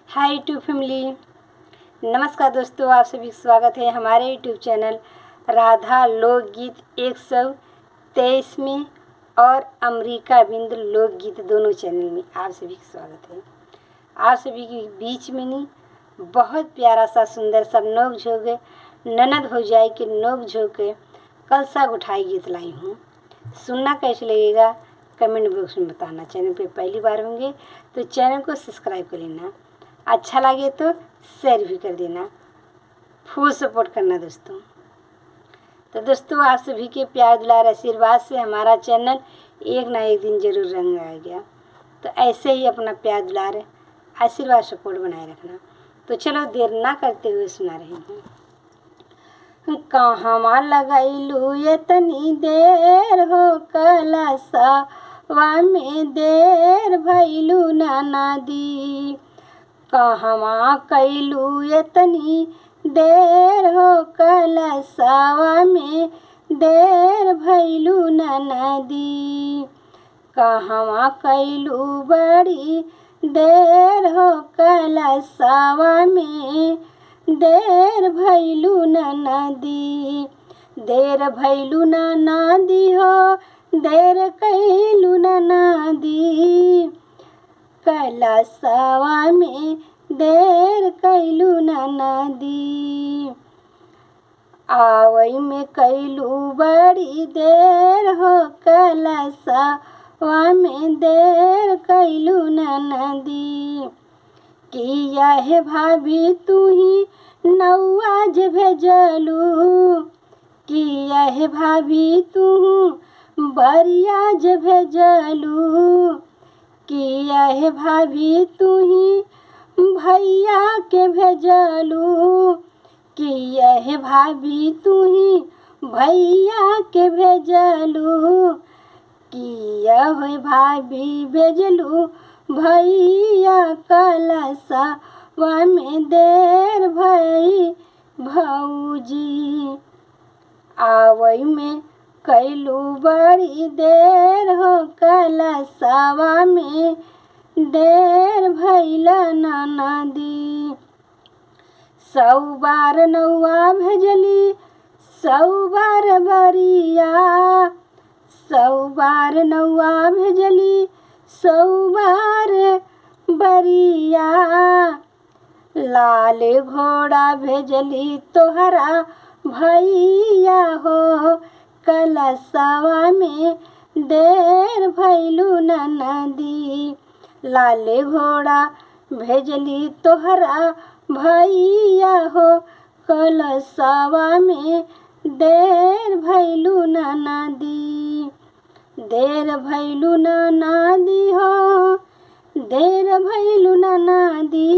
Hi YouTube family. नमस्कार दोस्तों, आप सभी का स्वागत है हमारे यूट्यूब चैनल राधा लोकगीत 123 में और अमरीका बिंद लोकगीत दोनों चैनल में आप सभी का स्वागत है। आप सभी के बीच में नहीं बहुत प्यारा सा सुंदर सा नोक झोंक ननद हो जाए कि नोक झोंक कलसा उठाई गीत लाई हूँ। सुनना कैसे लगेगा कमेंट बॉक्स में बताना। चैनल पे पहली बार होंगे तो चैनल को सब्सक्राइब कर लेना, अच्छा लगे तो शेयर भी कर देना, फुल सपोर्ट करना दोस्तों। तो दोस्तों, आप सभी के प्यार दुलार आशीर्वाद से हमारा चैनल एक ना एक दिन जरूर रंग आ गया। तो ऐसे ही अपना प्यार दुलार आशीर्वाद सपोर्ट बनाए रखना। तो चलो देर ना करते हुए सुना रही हूँ। कहवा लगैलू इतनी देर हो कलशवा में देर भैलू नदी। कहवा कैलू इतनी देर हो कलशवा में देर भैलू नदी। कहवा कैलू बड़ी देर हो कलशवा में देर भैलू नदी। देर भैलू नदी हो देर कैलू नदी। कलशवा में देर कैलू नदी। आवई में कैलू बड़ी देर हो कलशवा में देर कैलू नदी। किया है भाभी तू ही नौआज भेजलू। किया है भाभी तू बरियाज भेजलू। किया है भाभी तू ही भैया के भेजलू। किया है भाभी तू ही भैया के भेजलू। किया है भाभी भेजलू भैया कलशवा में देर भई भौजी। आवई में कैलू बड़ी देर हो कलशवा में देर भैल नदी। 100 बार नौआ भेजली 100 बार बरिया। 100 बार नौआ भेजली 100 बार बरिया। लाल घोड़ा भेजली तोहरा भैया हो कलशवा में देर भैलू नदी। लाल घोड़ा भेजली तोहरा भैया हो कलशवा में देर भैलू नदी। देर भैलू नदी हो देर भैलू नदी।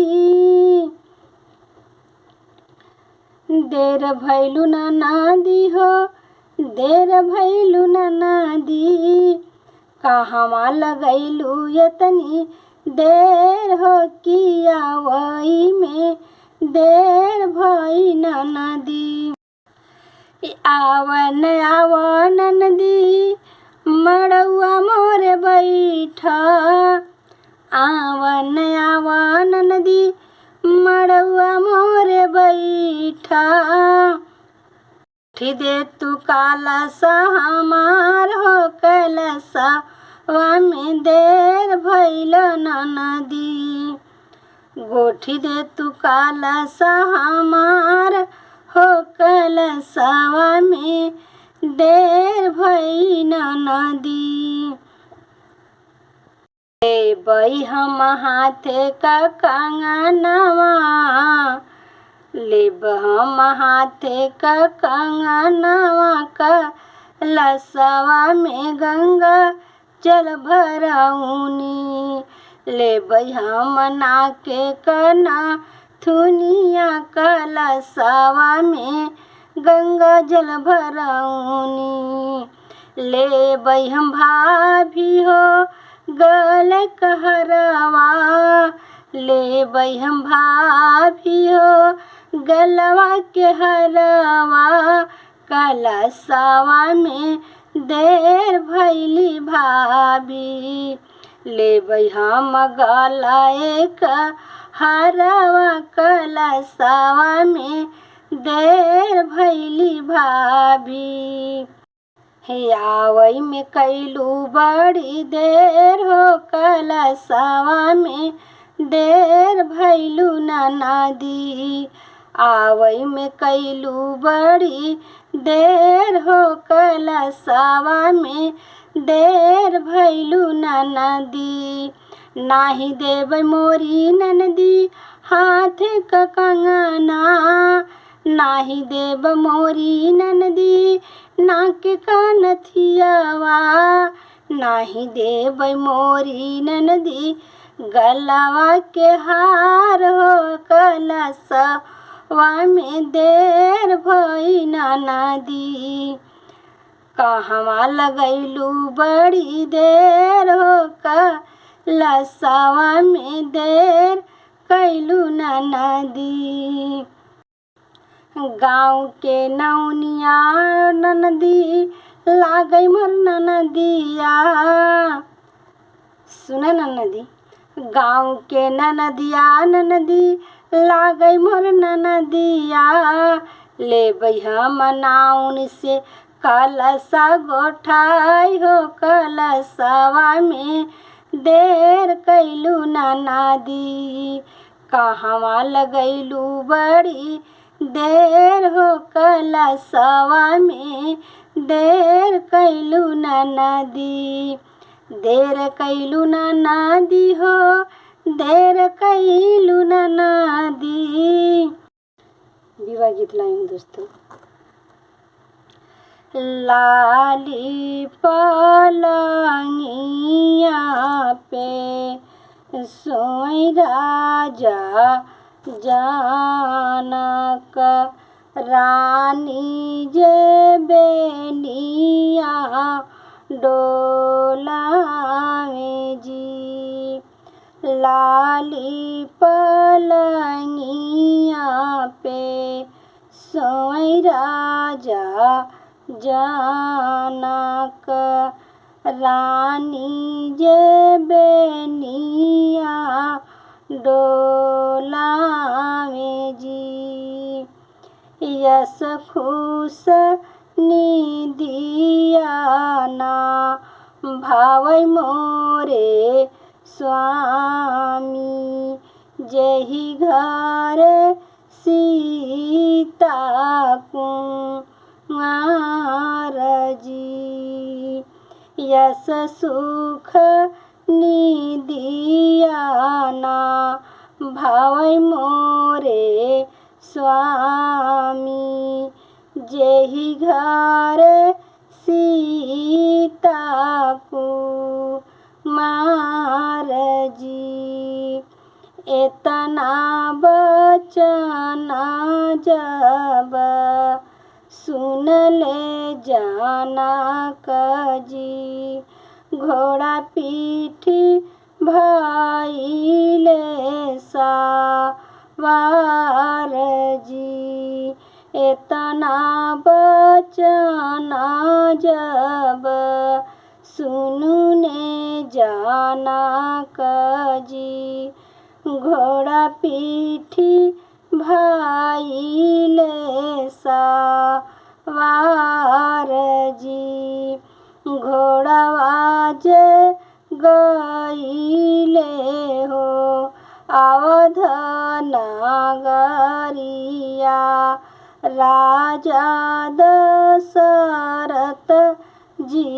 देर भैलू नदी हो देर भैलू नदी। कहवा लगैलू इतनी देर हो किया वही में देर भई नदी। आवन आवन नदी मड़ुआ मोरे बैठ। आवन आवन नदी मड़ुआ मोरे बैठ। गोठी दे तू कलशा हमार हो कलशवा में देर भैल नदी। गोठी दे तू कलशा हमार हो कलशवा में देर भैल नदी। ले बई हम हाथे का कंगनवा। लेब हम हाथे का कंगनवा कलशवा में गंगा जल भरऊनी। लेब हम नाके कना थुनिया कलशवा में गंगा जल भरऊनी। लेब हम भाभी हो गल कहरवा। लेब हम भाभी हो गलवा के हरवा कलशवा में देर भैली भाभी। लेबै हम गलाए का हरवा कलशवा में देर भैली भाभी। हे आवई में कैलू बड़ी देर हो कलशवा में देर भैलू ननदी। आवई में कैलू बड़ी देर हो कलशवा में देर भैलू ननदी। नाही देव मोरी ननदी हाथ क कंगना। नाही देव मोरी ननदी नाक का नथियावा। नाही देव मोरी ननदी गलवा के हार हो कलशवा में देर भई ननदी। कहवा लगैलू बड़ी देर हो कलशवा में देर कैलू ननदी। गाँव के नौनिया ननदी लागई मोर ननदिया। सुना ननदी, गाँव के ननदिया ननदी लागई मोर ननदिया। ले बैहा मनाउन से कलशा गोठाई हो कलशवा में देर कैलू ननदी। कहवा लगैलू बड़ी देर हो कलशवा में देर कैलू ननदी। देर कैलू ननदी हो देर कैलू ननदी। विवाह गीत लाइन दोस्तों। लाली पलंगिया पे सोई राजा जनक। रानी जे बेनिया डोलावे जी। लाली पलंगिया पे सोई राजा जनक। रानी जे बेनिया डोलावे जी। यस खुश निदिया ना भावै मोरे स्वामी। जही घर सीता कुंवर जी। यस सुख निदिया ना भावै मोरे स्वामी। जेहि घर सीता कुमार जी। एतना बचन जब सुन ले जनक जी। घोड़ा पीठ भइले सवार जी। एतना बचन जब सुनु ने जनक जी। घोड़ा पीठ भइले सवार जी। घोड़वा जे गइले हो अवध नगरिया। राजा दशरथ जी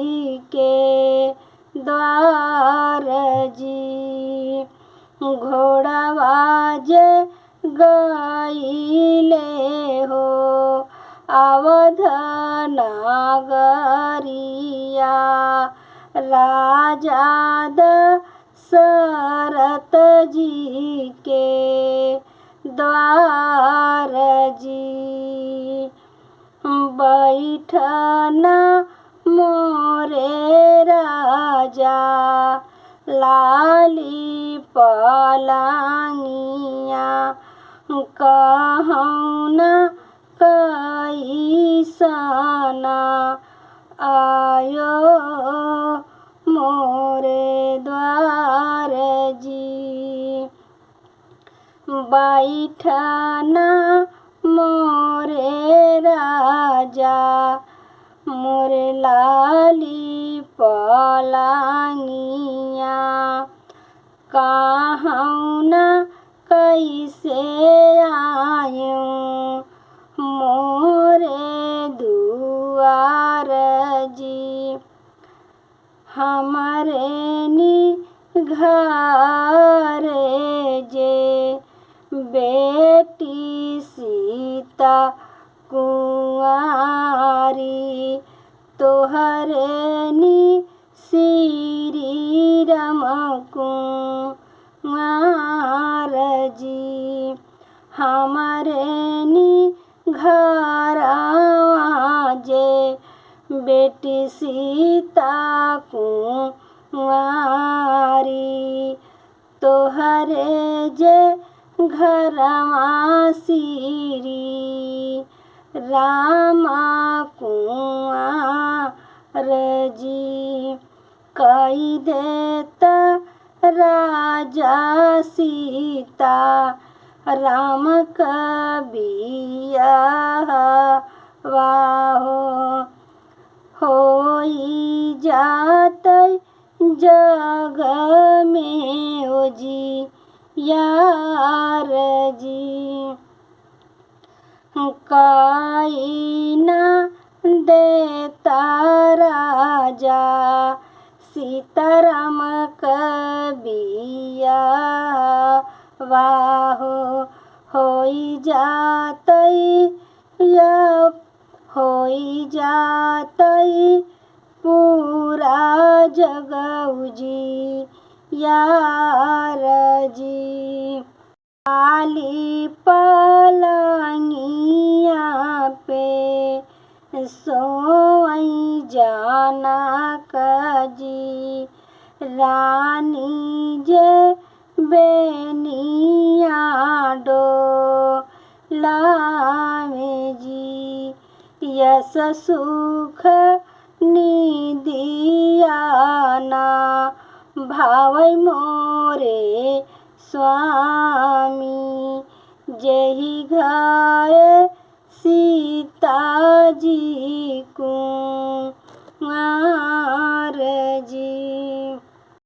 के द्वार जी। घोड़वा जे गइले हो अवध नगरिया। राजा दशरथ जी के द्वार जी। बैठन मोरे राजा लाली पलंगिया। कहूँ न कैसन आयो मोरे द्वार जी। बैठना मोरे राजा मोरे लाली पलंगिया कहूँ न कैसे आयूँ मोरे दुआर जी हमारे घर जे बेटी सीता कुंवारी तोहरे श्री राम कुंवर जी हमारे घरवा जे बेटी सीता कुंवारी तोहरे जे घरवा श्री राम कुंवर जी कई देता राजा सीता राम कबिया वाहो होई जाते जग में ओ जी यार जी कई न देता राजा सीताराम कबिया वाहो होई जातई पूरा जगउजी यार जी लाली पलंगिया पे सोई जाना कजी रानी जे बेनिया डोलावे जी यस सुख निदिया ना भावै मोरे स्वामी जही घर सीता जी को